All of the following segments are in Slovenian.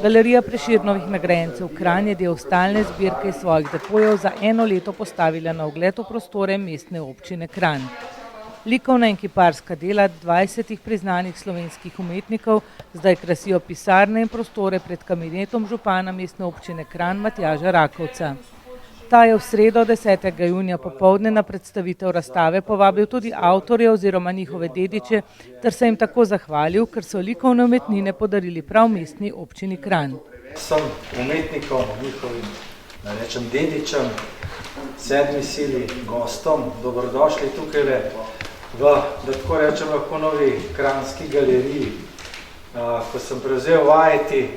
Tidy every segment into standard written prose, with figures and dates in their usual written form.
Galerija Prešernovih nagrajencev Kranj je del stalne zbirke iz svojih depojev za eno leto postavila na ogled v prostore mestne občine Kranj. Likovna in kiparska dela 20 priznanih slovenskih umetnikov zdaj krasijo pisarne in prostore pred kabinetom župana mestne občine Kranj Matjaža Rakovca. Ta je v sredo 10. junija popoldne na predstavitev razstave povabil tudi avtorje oziroma njihove dediče ter se jim tako zahvalil, ker so likovne umetnine podarili prav mestni občini Kranj. Vsem umetnikom, njihovim, da rečem, dedičem, sedmi sili, gostom, dobrodošli tukaj v, da tako rečem, lahko novi kranjski galeriji. Ko sem prevzel vajeti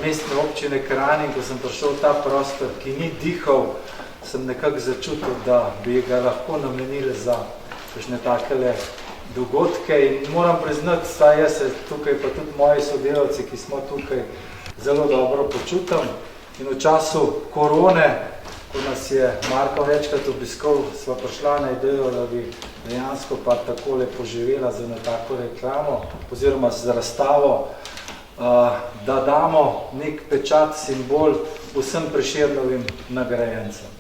mestne občine Kranj in ko sem prišel v ta prostor, ki ni dihal, sem nekako začutil, da bi ga lahko namenili za kakšne takele dogodke in moram priznati, saj jaz se tukaj pa tudi moji sodelavci, ki smo tukaj, zelo dobro počutim in v času korone, ko nas je Marko večkrat obiskal, sva prišla na idejo, da bi dejansko pa takole poživela za tako reklamo oziroma za razstavo, da damo nek pečat, simbol vsem Prešernovim nagrajencem.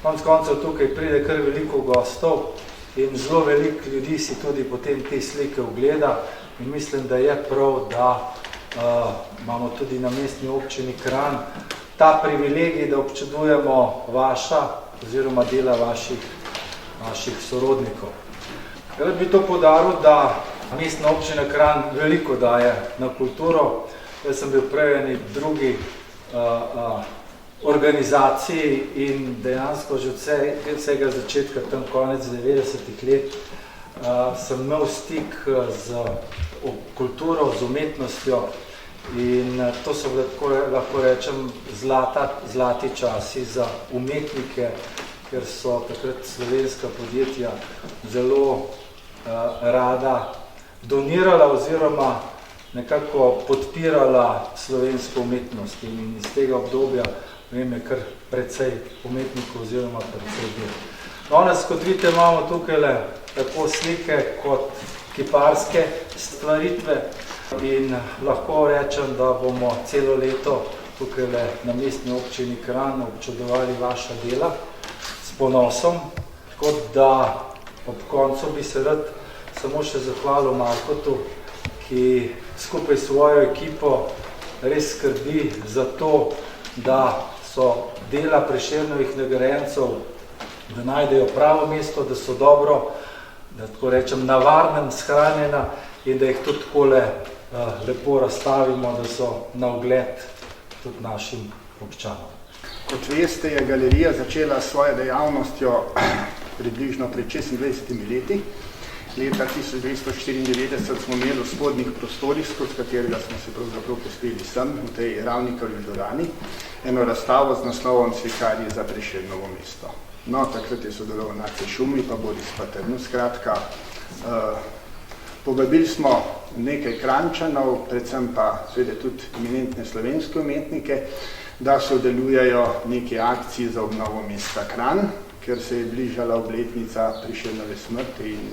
Konec koncev tukaj pride kar veliko gostov in zelo veliko ljudi si tudi potem te slike ogleda in mislim, da je prav, da imamo tudi na mestni občini Kranj ta privilegij, da občudujemo vaša oziroma dela vaših sorodnikov. Rad bi to poudaril, da mestna občina Kranj veliko daje na kulturo. Jaz sem bil prej v eni drugi organizaciji in dejansko že od vsega začetka, tam konec 90-ih let, sem imel stik z kulturo, z umetnostjo in to so bile, lahko rečem, zlati časi za umetnike, ker so takrat slovenska podjetja zelo rada donirala oziroma nekako podpirala slovensko umetnost in iz tega obdobja vem, je kar precej umetnikov oziroma precej del. Danes, kot vidite, imamo tukaj tako slike kot kiparske stvaritve in lahko rečem, da bomo celo leto tukaj na mestni občini Kranj občudovali vaša dela s ponosom, kot da ob koncu bi se rad samo še zahvalil Markotu, ki skupaj s svojo ekipo res skrbi za to, da so dela Prešernovih nagrajencev, da najdejo pravo mesto, da so dobro, da tako rečem, na varnem shranjena in da jih tudi takole lepo razstavimo, da so na ogled tudi našim občanom. Kot veste, je galerija začela svojo dejavnostjo približno pred 26 leti. Leta 1994 smo imeli v spodnjih prostorih, skozi katerega smo se pravzaprav pospeli sem, v tej Ravnikarjevi dvorani, eno razstavo z naslovom Slikarji za Prešernovo mesto. No, takrat je sodeloval Nace Šumi, pa Boris Paterno, skratka. Povabili smo nekaj Kranjčanov, predvsem pa seveda tudi eminentne slovenske umetnike, da sodelujejo neke akcije za obnovo mesta Kranj, ker se je bližala obletnica Prešernove smrti in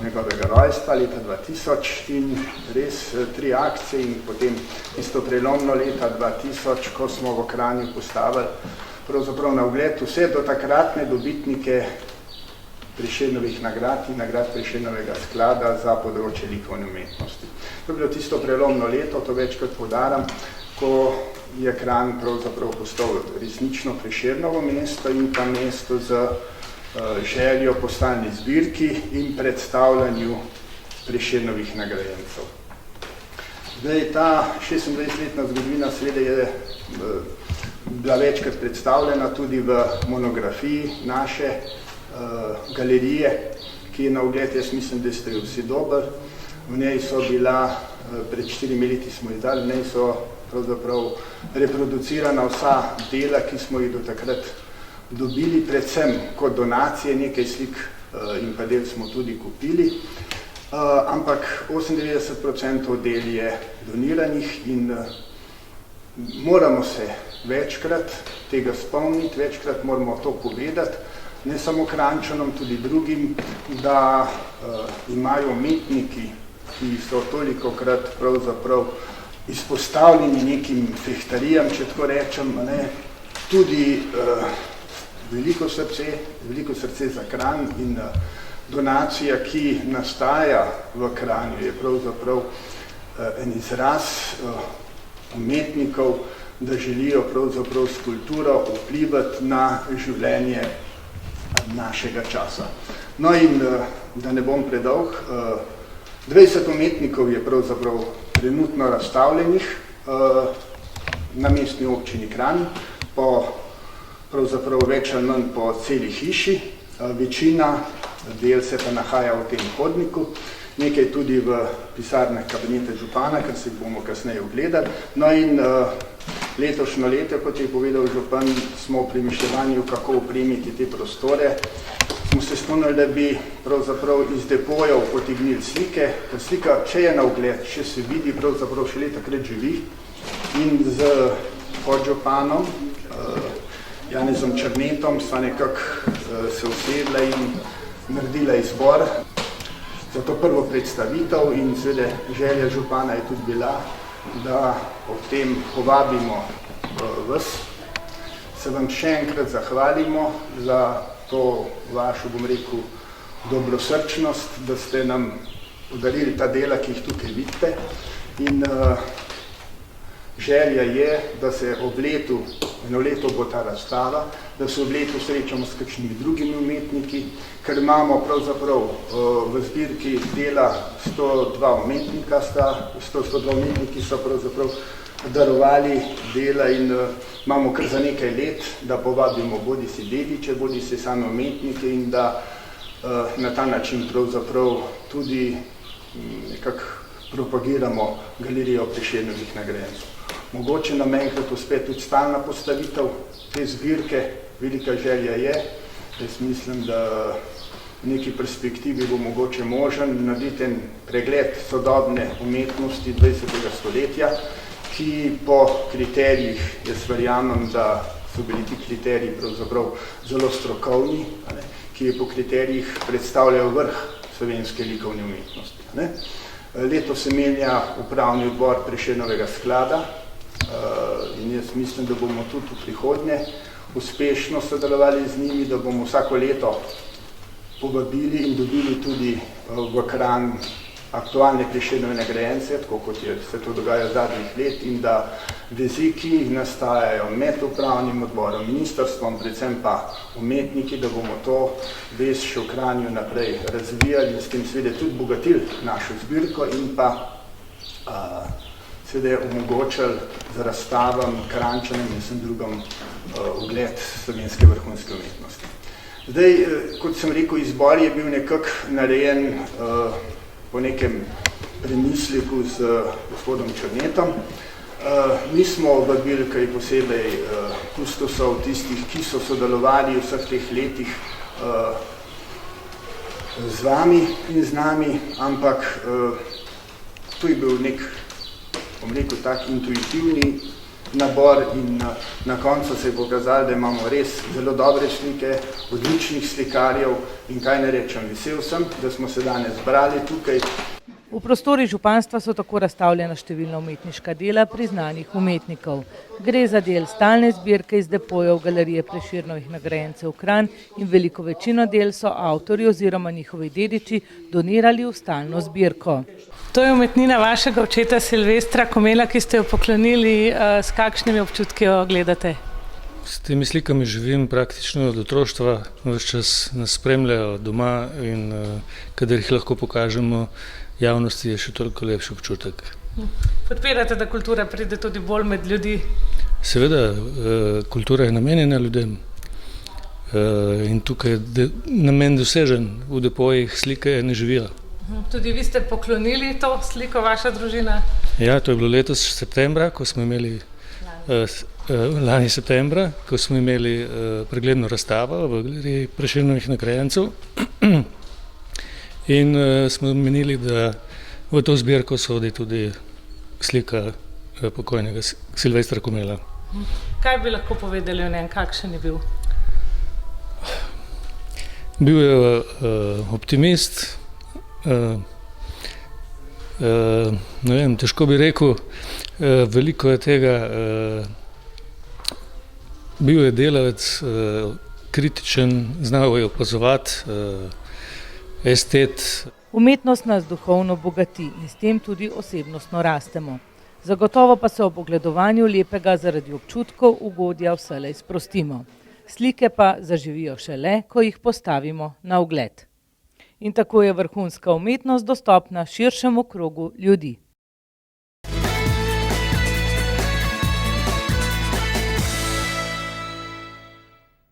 njegovega rojstva leta 2000 in res 3 akcije in potem isto prelomno leta 2000, ko smo v Kranju postavili pravzaprav na ogled vse do takratne dobitnike Prešernovih nagrad in nagrad Prešernovega sklada za področje likovne umetnosti. To je bilo tisto prelomno leto, to večkrat poudaram, ko je Kranj pravzaprav postal resnično Prešernovo mesto in pa mesto z željo po stalni zbirki in predstavljanju Prešernovih nagrajencev. Zdaj, ta 26-letna zgodovina seveda je bila večkrat predstavljena tudi v monografiji naše galerije, ki je na ogled, jaz mislim, da ste jo vsi dober. V njej so bila, pred 4 leti smo izdali, v njej so pravzaprav reproducirana vsa dela, ki smo jih do takrat dobili, predvsem kot donacije, nekaj slik in pa del smo tudi kupili, ampak 98% del je doniranih in moramo se večkrat tega spomniti, večkrat moramo to povedati, ne samo Kranjčanom, tudi drugim, da imajo umetniki, ki so tolikokrat pravzaprav izpostavljeni nekim fehtarijam, če tako rečem, ne, tudi veliko srce za Kranj in donacija, ki nastaja v Kranju, je pravzaprav en izraz umetnikov, da želijo pravzaprav s kulturo vplivati na življenje našega časa. No in da ne bom predolg, 20 umetnikov je pravzaprav trenutno razstavljenih na mestni občini Kranj, pravzaprav več ali manj po celi hiši, večina del se pa nahaja v tem hodniku, nekaj tudi v pisarnah kabineta župana, ker se bomo kasneje ogledali. No in letošnjo leto, kot je povedal župan, smo pri mišljevanju, kako opremiti te prostore. Smo se spomnili, da bi pravzaprav iz depojev potegnili slike, ker slika, če je na ogled, še se vidi, pravzaprav še leta takrat živi, in z podžupanom Janezom Črnetom sva nekako se usedla in naredila izbor za to prvo predstavitev in seveda želja župana je tudi bila, da ob tem povabimo vas, se vam še enkrat zahvalimo za to vašo, bom rekel, dobrosrčnost, da ste nam podarili ta dela, ki jih tukaj vidite. In želja je, da se ob letu, eno leto bo ta razstava, da se ob letu srečamo s kakšnimi drugimi umetniki, ker imamo pravzaprav v zbirki dela 102 umetnika, 102 umetniki so pravzaprav darovali dela in imamo kar za nekaj let, da povabimo bodi si dediče, bodi si same umetnike in da na ta način pravzaprav tudi nekako propagiramo galerijo Prešernovih nagrajencev. Mogoče nam enkrat uspe tudi stalna postavitev te zbirke, velika želja je. Jaz mislim, da v neki perspektivi bo mogoče možen narediti en pregled sodobne umetnosti 20. stoletja, ki po kriterijih, jaz verjamem, da so bili ti kriteriji pravzaprav zelo strokovni, ki po kriterijih predstavljajo vrh slovenske likovne umetnosti. Leto se menja upravni odbor Prešernovega sklada in jaz mislim, da bomo tudi v prihodnje uspešno sodelovali z njimi, da bomo vsako leto povabili in dobili tudi v Kranj aktualne Prešernove nagrajence, tako kot se to dogaja v zadnjih let, in da vezi, ki nastajajo med upravnim odborom, ministrstvom, predvsem pa umetniki, da bomo to vez še v Kranju naprej razvijali in s tem seveda tudi bogatili našo zbirko in pa seveda omogočili z razstavam Kranjčanom in vsem drugim ugled slovenske vrhunske umetnosti. Zdaj, kot sem rekel, izbor je bil nekako narejen po nekem premisliku z gospodom Črnetom. Nismo vabili kaj posebej kustosov, tistih, ki so sodelovali v vseh teh letih z vami in z nami, ampak to je bil nek, bom rekel, tak intuitivni nabor in na koncu se je pokazalo, da imamo res zelo dobre slike, odličnih slikarjev in kaj ne rečem, vesel sem, da smo se danes zbrali tukaj. V prostorih županstva so tako razstavljena številna umetniška dela priznanih umetnikov. Gre za del stalne zbirke iz depojev galerije Prešernovih nagrajencev Kranj in veliko večino del so avtorji oziroma njihovi dediči donirali v stalno zbirko. To je umetnina vašega očeta Silvestra Komela, ki ste jo poklonili. S kakšnimi občutki jo gledate? S temi slikami živim praktično od otroštva, ves čas nas spremljajo doma in kadar jih lahko pokažemo javnosti, je še toliko lepši občutek. Podpirate, da kultura pride tudi bolj med ljudi? Seveda, kultura je namenjena ljudem in tukaj je namen dosežen, v depojih slike ne živijo. Tudi vi ste poklonili to sliko, vaša družina? Ja, to je bilo letos septembra, ko smo imeli lani septembra, ko smo imeli pregledno razstavo v galeriji Prešernovih nagrajencev in smo menili, da v to zbirko sodi tudi slika pokojnega Silvestra Komela. Kaj bi lahko povedali o njem, kakšen je bil? Bil je optimist, Ne vem, težko bi rekel, veliko je tega, bil je delavec, kritičen, znal je opazovati, estet. Umetnost nas duhovno bogati in s tem tudi osebnostno rastemo. Zagotovo pa se ob ogledovanju lepega zaradi občutkov ugodja vselej sprostimo. Slike pa zaživijo šele, ko jih postavimo na ogled. In tako je vrhunska umetnost dostopna širšemu krogu ljudi.